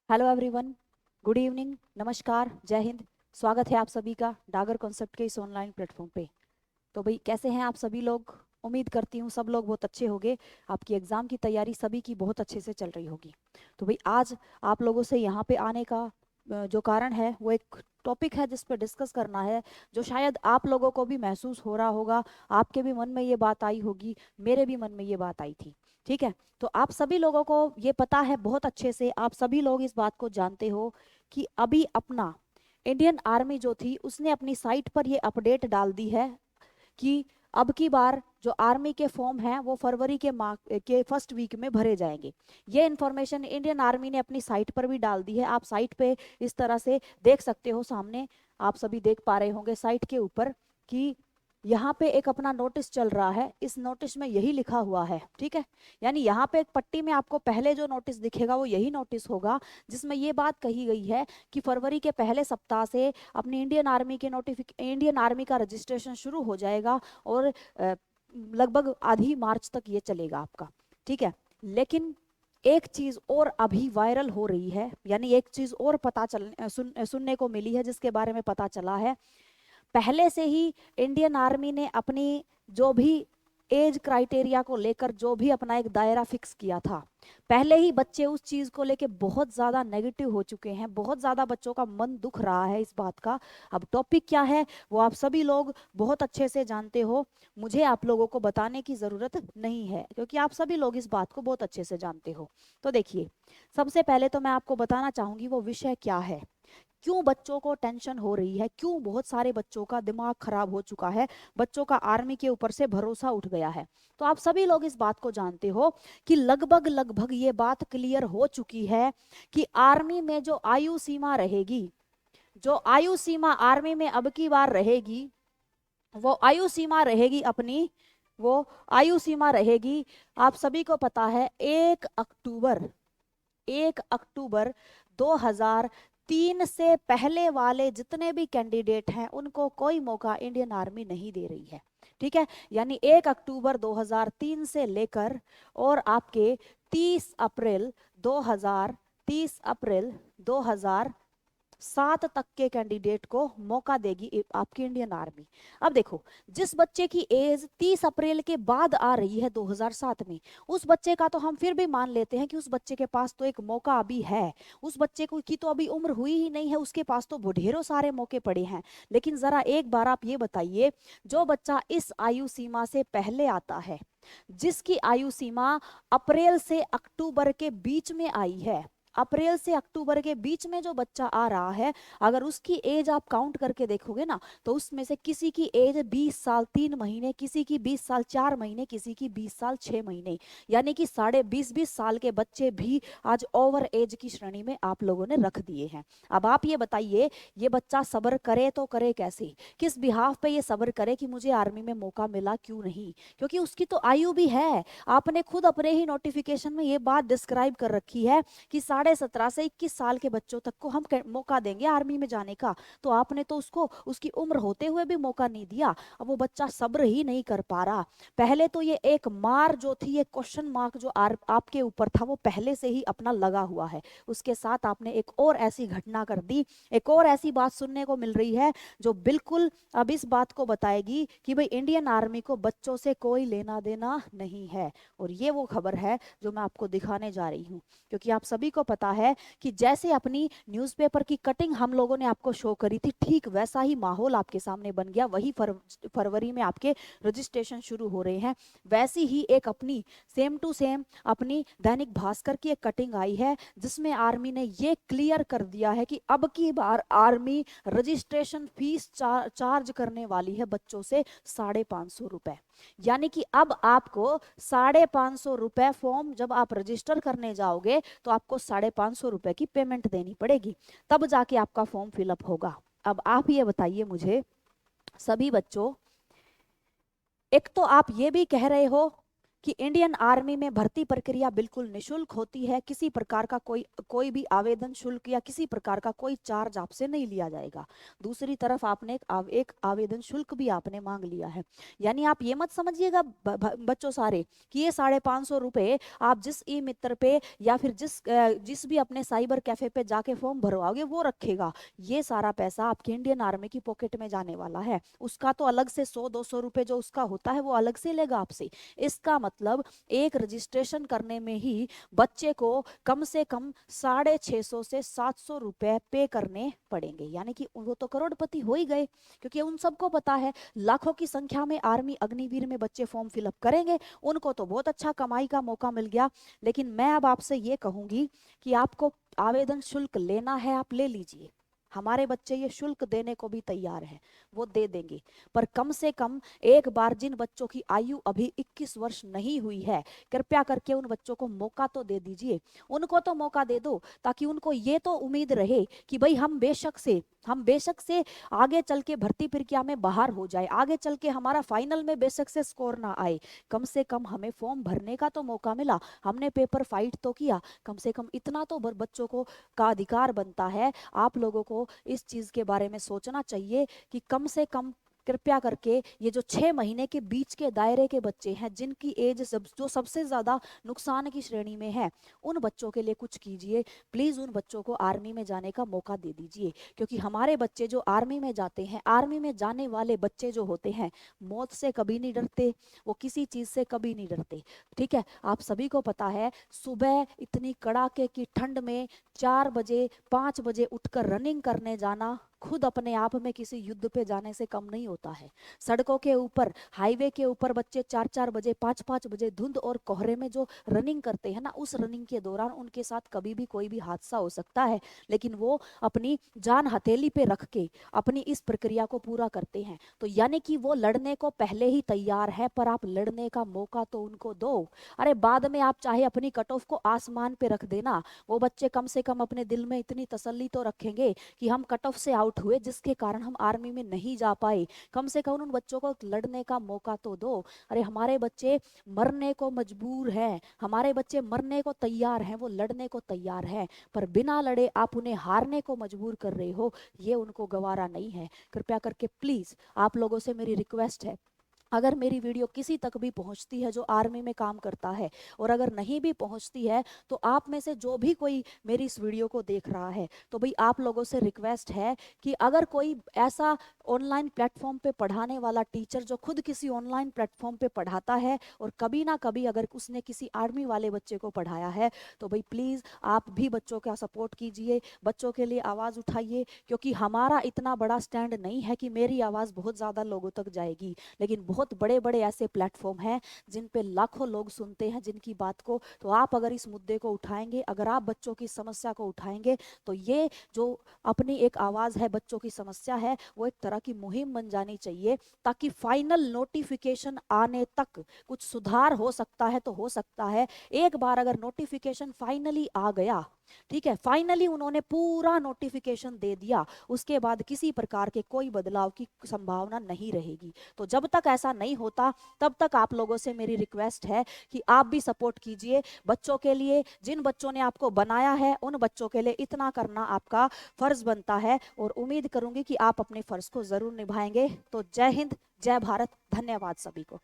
Hello everyone. Good evening, नमस्कार, जय हिंद। स्वागत है आप सभी का डागर कॉन्सेप्ट के इस ऑनलाइन प्लेटफॉर्म पे। तो भाई कैसे हैं आप सभी लोग? उम्मीद करती हूँ सब लोग बहुत अच्छे होंगे। आपकी एग्ज़ाम की तैयारी सभी की बहुत अच्छे से चल रही होगी। तो भाई आज आप लोगों से यहाँ पे आने का जो कारण है वो एक टॉपिक है जिस पे डिस्कस करना है, जो शायद आप लोगों को भी महसूस हो रहा होगा। आपके भी मन में ये बात आई होगी, मेरे भी मन में ये बात आई थी। ठीक है, तो आप सभी लोगों को ये पता है बहुत अच्छे से, आप सभी लोग इस बात को जानते हो कि अभी अपना इंडियन आर्मी जो थी उसने अपनी साइट पर ये अपडेट डाल दी है कि अब की बार जो आर्मी के फॉर्म हैं वो फरवरी के माह के फर्स्ट वीक में भरे जाएंगे। ये इन्फॉर्मेशन इंडियन आर्मी ने अपनी साइट पर भी डाल दी है। आप साइट पे इस तरह से देख सकते हो, सामने आप सभी देख पा रहे होंगे साइट के ऊपर कि यहाँ पे एक अपना नोटिस चल रहा है। इस नोटिस में यही लिखा हुआ है, ठीक है। यानी यहाँ पे एक पट्टी में आपको पहले जो नोटिस दिखेगा वो यही नोटिस होगा, जिसमें ये बात कही गई है कि फरवरी के पहले सप्ताह से अपनी इंडियन आर्मी का रजिस्ट्रेशन शुरू हो जाएगा और लगभग आधी मार्च तक ये चलेगा आपका, ठीक है। लेकिन एक चीज और अभी वायरल हो रही है, यानी एक चीज और सुनने को मिली है, जिसके बारे में पता चला है। पहले से ही इंडियन आर्मी ने अपनी जो भी एज क्राइटेरिया को लेकर जो भी अपना एक दायरा फिक्स किया था, पहले ही बच्चे उस चीज को लेके बहुत ज्यादा नेगेटिव हो चुके हैं। बहुत ज्यादा बच्चों का मन दुख रहा है इस बात का। अब टॉपिक क्या है वो आप सभी लोग बहुत अच्छे से जानते हो, मुझे आप लोगों को बताने की जरूरत नहीं है क्योंकि आप सभी लोग इस बात को बहुत अच्छे से जानते हो। तो देखिए, सबसे पहले तो मैं आपको बताना चाहूंगी वो विषय क्या है, क्यों बच्चों को टेंशन हो रही है, क्यों बहुत सारे बच्चों का दिमाग खराब हो चुका है, बच्चों का आर्मी के ऊपर से भरोसा उठ गया है। तो आप सभी लोग इस बात को जानते हो कि लगभग लगभग ये बात क्लियर हो चुकी है कि आर्मी में जो आयु सीमा रहेगी, जो आयु सीमा आर्मी में अब की बार रहेगी, वो आयु सीमा रहेगी अपनी, वो आयु सीमा रहेगी, आप सभी को पता है, 1 अक्टूबर, 1 अक्टूबर 2003 से पहले वाले जितने भी कैंडिडेट हैं उनको कोई मौका इंडियन आर्मी नहीं दे रही है, ठीक है। यानी 1 अक्टूबर 2003 से लेकर और आपके 30 अप्रैल 2000 30 अप्रैल 2007 तक के कैंडिडेट को मौका देगी आपकी इंडियन आर्मी। अब देखो, जिस बच्चे की एज 30 अप्रैल के बाद आ रही है 2007 में, उस बच्चे का तो हम फिर भी मान लेते हैं कि उस बच्चे के पास तो एक मौका अभी है। उस बच्चे को की तो अभी उम्र हुई ही नहीं है, उसके पास तो ढेरों सारे मौके पड़े हैं। लेकिन जरा एक बार आप ये बताइए, जो बच्चा इस आयु सीमा से पहले आता है, जिसकी आयु सीमा अप्रैल से अक्टूबर के बीच में आई है, अप्रैल से अक्टूबर के बीच में जो बच्चा आ रहा है, अगर उसकी एज आप काउंट करके देखोगे ना, तो उसमें से किसी की एज 20 साल 3 महीने, किसी की 20 साल 4 महीने, किसी की 20 साल 6 महीने, यानी कि साढ़े 20 साल के बच्चे भी आज ओवर एज की श्रेणी में आप लोगों ने रख दिए हैं। अब आप ये बताइए, ये बच्चा सब्र करे तो करे कैसे, किस बिहाफ पे ये सब्र करे कि मुझे आर्मी में मौका मिला क्यों नहीं, क्योंकि उसकी तो आयु भी है। आपने खुद अपने ही नोटिफिकेशन में ये बात डिस्क्राइब कर रखी है कि 17.5 से 21 साल के बच्चों तक को हम मौका देंगे आर्मी में जाने का, तो आपने तो उसको उसकी उम्र होते हुए भी मौका नहीं दिया। अब वो बच्चा सब्र ही नहीं कर पा रहा। पहले तो ये एक मार जो थी, ये क्वेश्चन मार्क जो आपके ऊपर था, वो पहले से ही अपना लगा हुआ है। उसके साथ आपने एक और ऐसी घटना कर दी, एक और ऐसी बात सुनने को मिल रही है जो बिल्कुल अब इस बात को बताएगी कि भाई इंडियन आर्मी को बच्चों से कोई लेना देना नहीं है। और ये वो खबर है जो मैं आपको दिखाने जा रही हूँ, क्योंकि आप सभी को पता है कि जैसे अपनी न्यूज़पेपर की कटिंग हम लोगों ने आपको शो करी थी, ठीक वैसा ही माहौल आपके सामने बन गया। वही फरवरी में आपके रजिस्ट्रेशन शुरू हो रहे हैं, वैसी ही एक अपनी सेम टू सेम अपनी दैनिक भास्कर की एक कटिंग आई है, जिसमें आर्मी ने ये क्लियर कर दिया है कि अब की बार आर्मी रजिस्ट्रेशन फीस चार्ज करने वाली है बच्चों से 550 रुपए। यानी कि अब आपको 550 रुपए फॉर्म जब आप रजिस्टर करने जाओगे तो आपको 550 रुपए की पेमेंट देनी पड़ेगी, तब जाके आपका फॉर्म फिलअप होगा। अब आप ये बताइए मुझे सभी बच्चों, एक तो आप ये भी कह रहे हो कि इंडियन आर्मी में भर्ती प्रक्रिया बिल्कुल निशुल्क होती है। किसी प्रकार का कोई भी आवेदन शुल्क या किसी प्रकार का कोई चार्ज आपसे नहीं लिया जाएगा। दूसरी तरफ आपने एक आवेदन शुल्क भी आपने मांग लिया है। यानी आप ये मत समझिएगा बच्चों सारे कि ये 550 रुपए आप जिस ई मित्र पे या फिर जिस भी अपने साइबर कैफे पे जाके फॉर्म भरवाओगे वो रखेगा। ये सारा पैसा आपके इंडियन आर्मी की पॉकेट में जाने वाला है। उसका तो अलग से 100-200 रुपए जो उसका होता है वो अलग से लेगा आपसे। इसका मतलब एक रजिस्ट्रेशन करने में ही बच्चे को कम से कम 650 से 700 रुपए पे करने पड़ेंगे। यानी कि वो तो करोड़पति हो ही गए, क्योंकि उन सबको पता है लाखों की संख्या में आर्मी अग्निवीर में बच्चे फॉर्म फिलअप करेंगे, उनको तो बहुत अच्छा कमाई का मौका मिल गया। लेकिन मैं अब आपसे ये कहूंगी कि आपको आवेदन शुल्क लेना है, आप ले लीजिए। हमारे बच्चे ये शुल्क देने को भी तैयार हैं, वो दे देंगे। पर कम से कम एक बार जिन बच्चों की आयु अभी 21 वर्ष नहीं हुई है, कृपया करके उन बच्चों को मौका तो दे दीजिए। उनको तो मौका दे दो, ताकि उनको ये तो उम्मीद रहे कि भाई हम बेशक से आगे चल के भर्ती प्रक्रिया में बाहर हो जाए, आगे चल के हमारा फाइनल में बेशक से स्कोर ना आए, कम से कम हमें फॉर्म भरने का तो मौका मिला, हमने पेपर फाइट तो किया। कम से कम इतना तो बच्चों को का अधिकार बनता है। आप लोगों को इस चीज के बारे में सोचना चाहिए कि कम से कम कृपया करके ये जो 6 महीने के बीच के दायरे के बच्चे हैं, जिनकी एज जो सबसे ज्यादा नुकसान की श्रेणी में है, उन बच्चों के लिए कुछ कीजिए। प्लीज उन बच्चों को आर्मी में जाने का मौका दे दीजिए, क्योंकि हमारे बच्चे जो आर्मी में जाते हैं, आर्मी में जाने वाले बच्चे जो होते हैं, मौत से कभी नहीं डरते, वो किसी चीज से कभी नहीं डरते। ठीक है, आप सभी को पता है सुबह इतनी कड़ाके की ठंड में 4 बजे 5 बजे उठकर रनिंग करने जाना खुद अपने आप में किसी युद्ध पे जाने से कम नहीं होता है। सड़कों के ऊपर, हाईवे के ऊपर बच्चे 4-4 बजे 5-5 बजे धुंध और कोहरे में जो रनिंग करते हैं ना, उस रनिंग के दौरान उनके साथ कभी भी कोई भी हादसा हो सकता है, लेकिन वो अपनी जान हथेली पे रख के अपनी इस प्रक्रिया को पूरा करते हैं। तो यानी कि वो लड़ने को पहले ही तैयार है, पर आप लड़ने का मौका तो उनको दो। अरे बाद में आप चाहे अपनी कट ऑफ को आसमान पे रख देना, वो बच्चे कम से कम अपने दिल में इतनी तसल्ली तो रखेंगे कि हम कट ऑफ से आउट हुए, जिसके कारण हम आर्मी में नहीं जा पाए। कम से कम उन बच्चों को लड़ने का मौका तो दो। अरे हमारे बच्चे मरने को मजबूर हैं, हमारे बच्चे मरने को तैयार हैं, वो लड़ने को तैयार हैं, पर बिना लड़े आप उन्हें हारने को मजबूर कर रहे हो, ये उनको गवारा नहीं है। कृपया करके प्लीज आप लोगों से मेरी रिक्वेस्ट है, अगर मेरी वीडियो किसी तक भी पहुंचती है जो आर्मी में काम करता है, और अगर नहीं भी पहुंचती है तो आप में से जो भी कोई मेरी इस वीडियो को देख रहा है, तो भाई आप लोगों से रिक्वेस्ट है कि अगर कोई ऐसा ऑनलाइन प्लेटफॉर्म पे पढ़ाने वाला टीचर जो खुद किसी ऑनलाइन प्लेटफॉर्म पे पढ़ाता है और कभी ना कभी अगर उसने किसी आर्मी वाले बच्चे को पढ़ाया है, तो भाई प्लीज़ आप भी बच्चों का सपोर्ट कीजिए, बच्चों के लिए आवाज़ उठाइए। क्योंकि हमारा इतना बड़ा स्टैंड नहीं है कि मेरी आवाज़ बहुत ज़्यादा लोगों तक जाएगी, लेकिन बहुत बड़े बड़े ऐसे प्लेटफॉर्म हैं जिन पे लाखों लोग सुनते हैं जिनकी बात को। तो आप अगर इस मुद्दे को उठाएंगे, अगर आप बच्चों की समस्या को उठाएंगे, तो ये जो अपनी एक आवाज़ है, बच्चों की समस्या है, वो एक तरह की मुहिम बन जानी चाहिए, ताकि फाइनल नोटिफिकेशन आने तक कुछ सुधार हो सकता है तो हो सकता है। एक बार अगर नोटिफिकेशन फाइनली आ गया, ठीक है, फाइनली उन्होंने पूरा नोटिफिकेशन दे दिया, उसके बाद किसी प्रकार के कोई बदलाव की संभावना नहीं रहेगी। तो जब तक ऐसा नहीं होता, तब तक आप लोगों से मेरी रिक्वेस्ट है कि आप भी सपोर्ट कीजिए बच्चों के लिए। जिन बच्चों ने आपको बनाया है, उन बच्चों के लिए इतना करना आपका फर्ज बनता है, और उम्मीद करूंगी कि आप अपने फर्ज को जरूर निभाएंगे। तो जय हिंद, जय भारत, धन्यवाद सभी को।